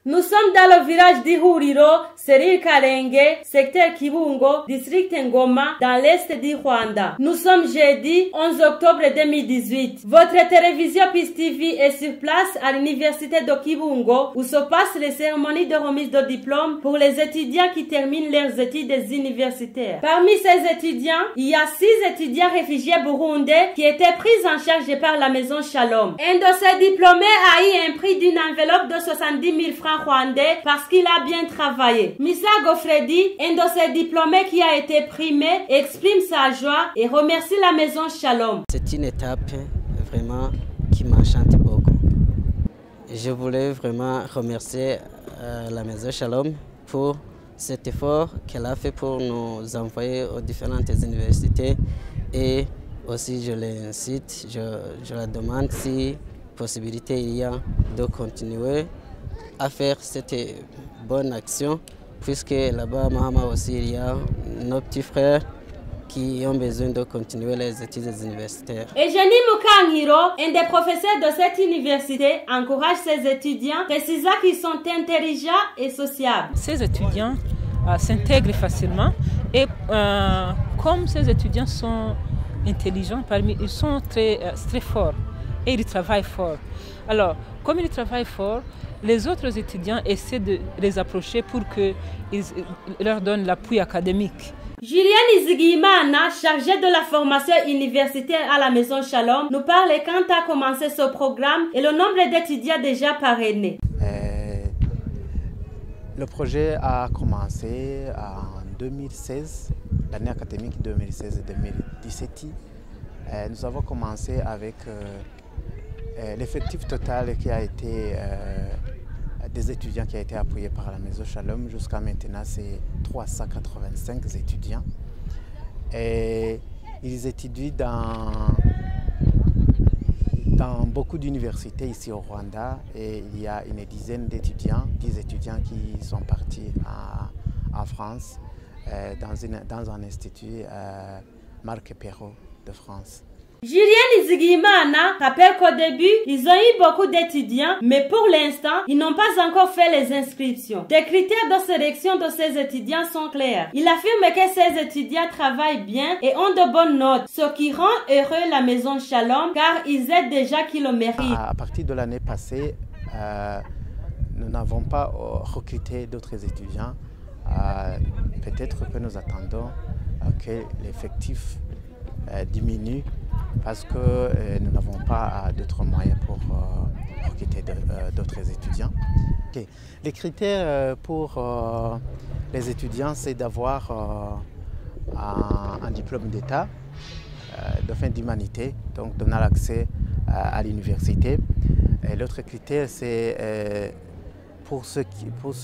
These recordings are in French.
Nous sommes dans le village d'Ihuriro, Seril Karenge, secteur Kibungo, district Ngoma, dans l'est du Rwanda. Nous sommes jeudi 11 octobre 2018. Votre télévision PIS TV est sur place à l'université de Kibungo, où se passent les cérémonies de remise de diplôme pour les étudiants qui terminent leurs études universitaires. Parmi ces étudiants, il y a 6 étudiants réfugiés burundais qui étaient pris en charge par la maison Shalom. Un de ces diplômés a eu un prix d'une enveloppe de 70 000 francs rwandais parce qu'il a bien travaillé. Missa Gofredi, un de ces diplômés qui a été primé, exprime sa joie et remercie la maison Shalom. C'est une étape vraiment qui m'enchante beaucoup. Je voulais vraiment remercier la maison Shalom pour cet effort qu'elle a fait pour nous envoyer aux différentes universités, et aussi je l'incite, je la demande si possibilité il y a de continuer à faire cette bonne action, puisque là-bas, Mahama aussi, il y a nos petits frères qui ont besoin de continuer les études universitaires. Eugénie Mukangiro, un des professeurs de cette université, encourage ses étudiants, précisant qu'ils sont intelligents et sociables. Ces étudiants s'intègrent facilement et comme ces étudiants sont intelligents, ils sont très forts et ils travaillent fort. Alors, comme ils travaillent fort, les autres étudiants essaient de les approcher pour qu'ils leur donnent l'appui académique. Julien Izigimana, chargé de la formation universitaire à la maison Shalom, nous parle quand a commencé ce programme et le nombre d'étudiants déjà parrainés. Le projet a commencé en 2016, l'année académique 2016-2017. Nous avons commencé avec l'effectif total qui a été des étudiants qui a été appuyé par la maison Shalom. Jusqu'à maintenant, c'est 385 étudiants. Et ils étudient dans beaucoup d'universités ici au Rwanda. Et il y a une dizaine d'étudiants, 10 étudiants qui sont partis en France dans un institut Marc Perrault de France. Julien Izigimana rappelle qu'au début, ils ont eu beaucoup d'étudiants, mais pour l'instant, ils n'ont pas encore fait les inscriptions. Les critères de sélection de ces étudiants sont clairs. Il affirme que ces étudiants travaillent bien et ont de bonnes notes, ce qui rend heureux la maison Shalom, car ils aident déjà qui le méritent. À partir de l'année passée, nous n'avons pas recruté d'autres étudiants. Peut-être que nous attendons que l'effectif diminue, parce que nous n'avons pas d'autres moyens pour recruter d'autres étudiants. Okay. Les critères pour les étudiants, c'est d'avoir un diplôme d'État de fin d'humanité, donc donnant l'accès à l'université. L'autre critère, c'est pour ceux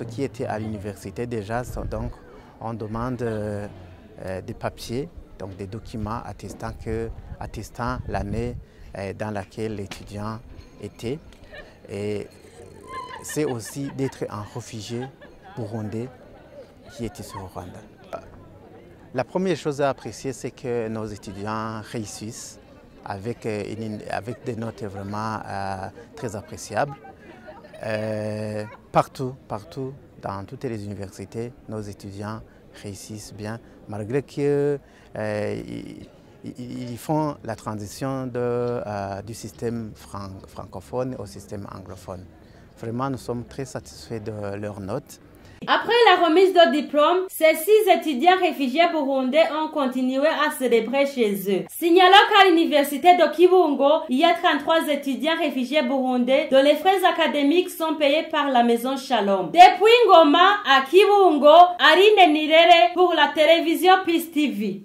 qui étaient à l'université déjà, donc on demande des papiers, donc des documents attestant l'année dans laquelle l'étudiant était. Et c'est aussi d'être un réfugié burundais qui était sur le Rwanda. La première chose à apprécier, c'est que nos étudiants réussissent avec des notes vraiment très appréciables. Partout, dans toutes les universités, nos étudiants réussissent bien, malgré qu'ils font la transition du système francophone au système anglophone. Vraiment, nous sommes très satisfaits de leurs notes. Après la remise de diplôme, ces 6 étudiants réfugiés burundais ont continué à célébrer chez eux. Signalons qu'à l'université de Kibungo, il y a 33 étudiants réfugiés burundais dont les frais académiques sont payés par la maison Shalom. Depuis Ngoma à Kibungo, Arine Nirere pour la télévision PIS TV.